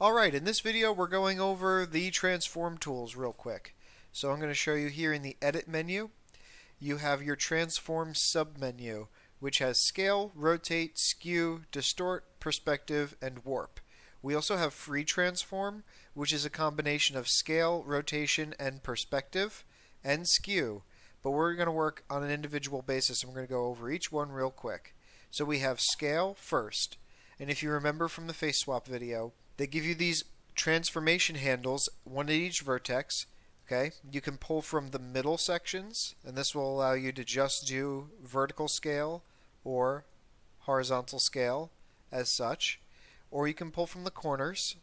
Alright, in this video we're going over the transform tools real quick. So I'm going to show you here in the edit menu, you have your transform submenu, which has scale, rotate, skew, distort, perspective, and warp. We also have free transform, which is a combination of scale, rotation, and perspective, and skew. But we're going to work on an individual basis, and we're going to go over each one real quick. So we have scale first. And if you remember from the face swap video, they give you these transformation handles, one at each vertex. Okay, you can pull from the middle sections, and this will allow you to just do vertical scale or horizontal scale as such. Or you can pull from the corners,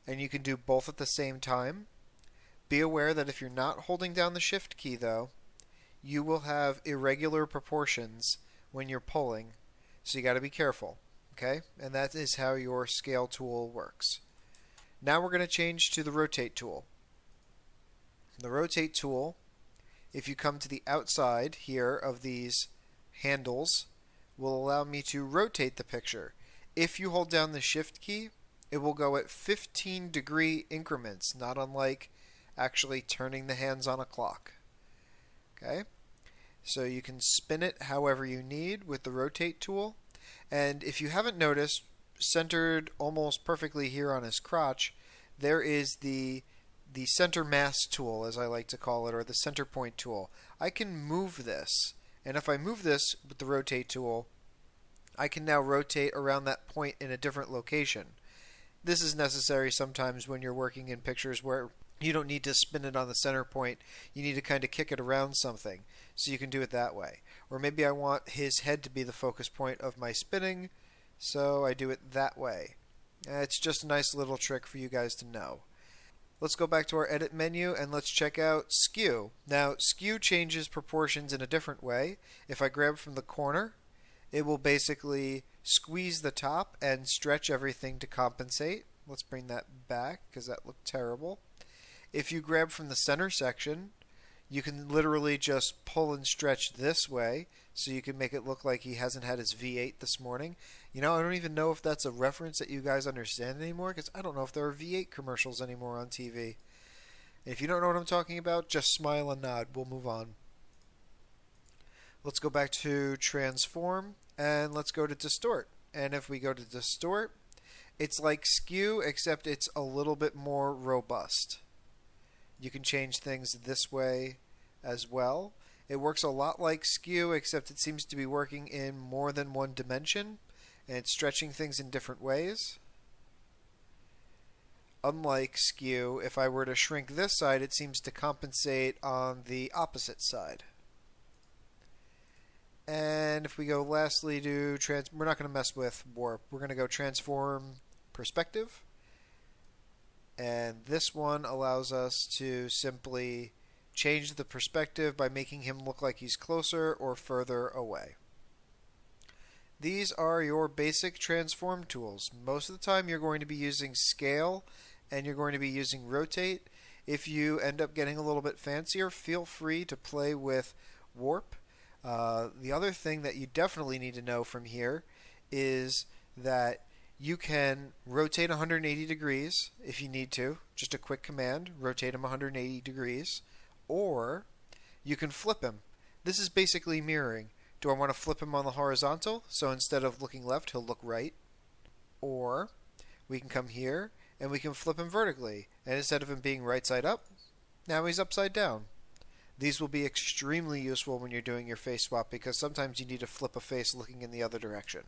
and you can do both at the same time. Be aware that if you're not holding down the shift key though, you will have irregular proportions when you're pulling, so you got to be careful. Okay, and that is how your scale tool works. Now we're going to change to the rotate tool. The rotate tool, if you come to the outside here of these handles, will allow me to rotate the picture. If you hold down the shift key, it will go at 15-degree increments, not unlike actually turning the hands on a clock. Okay, so you can spin it however you need with the rotate tool. And if you haven't noticed, centered almost perfectly here on his crotch, there is the center mass tool, as I like to call it, or the center point tool. I can move this, and if I move this with the rotate tool, I can now rotate around that point in a different location. This is necessary sometimes when you're working in pictures where you don't need to spin it on the center point. You need to kind of kick it around something, so you can do it that way. Or maybe I want his head to be the focus point of my spinning, so I do it that way. It's just a nice little trick for you guys to know. Let's go back to our edit menu and let's check out skew. Now, skew changes proportions in a different way. If I grab from the corner, it will basically squeeze the top and stretch everything to compensate. Let's bring that back because that looked terrible. If you grab from the center section, you can literally just pull and stretch this way, so you can make it look like he hasn't had his V8 this morning. You know, I don't even know if that's a reference that you guys understand anymore, because I don't know if there are V8 commercials anymore on TV. And if you don't know what I'm talking about, just smile and nod. We'll move on. Let's go back to transform, and let's go to distort. And if we go to distort, it's like skew, except it's a little bit more robust. You can change things this way as well. It works a lot like skew, except it seems to be working in more than one dimension, and it's stretching things in different ways. Unlike skew, if I were to shrink this side, it seems to compensate on the opposite side. And if we go lastly to we're not going to mess with warp. We're going to go transform perspective. And this one allows us to simply change the perspective by making him look like he's closer or further away. These are your basic transform tools. Most of the time you're going to be using scale and you're going to be using rotate. If you end up getting a little bit fancier, feel free to play with warp. The other thing that you definitely need to know from here is that you can rotate 180 degrees if you need to. Just a quick command, rotate him 180 degrees. Or you can flip him. This is basically mirroring. Do I want to flip him on the horizontal? So instead of looking left, he'll look right. Or we can come here and we can flip him vertically. And instead of him being right side up, now he's upside down. These will be extremely useful when you're doing your face swap, because sometimes you need to flip a face looking in the other direction.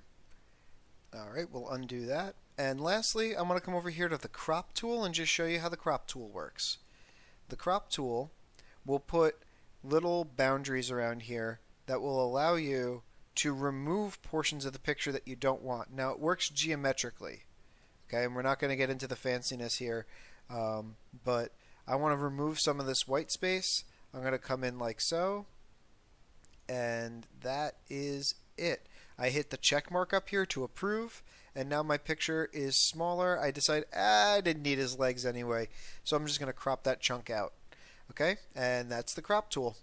Alright, we'll undo that. And lastly, I'm going to come over here to the crop tool and just show you how the crop tool works. The crop tool will put little boundaries around here that will allow you to remove portions of the picture that you don't want. Now, it works geometrically. Okay, and we're not going to get into the fanciness here, but I want to remove some of this white space. I'm going to come in like so, and that is it. I hit the check mark up here to approve, and now my picture is smaller. I decide, I didn't need his legs anyway, so I'm just going to crop that chunk out. Okay, and that's the crop tool.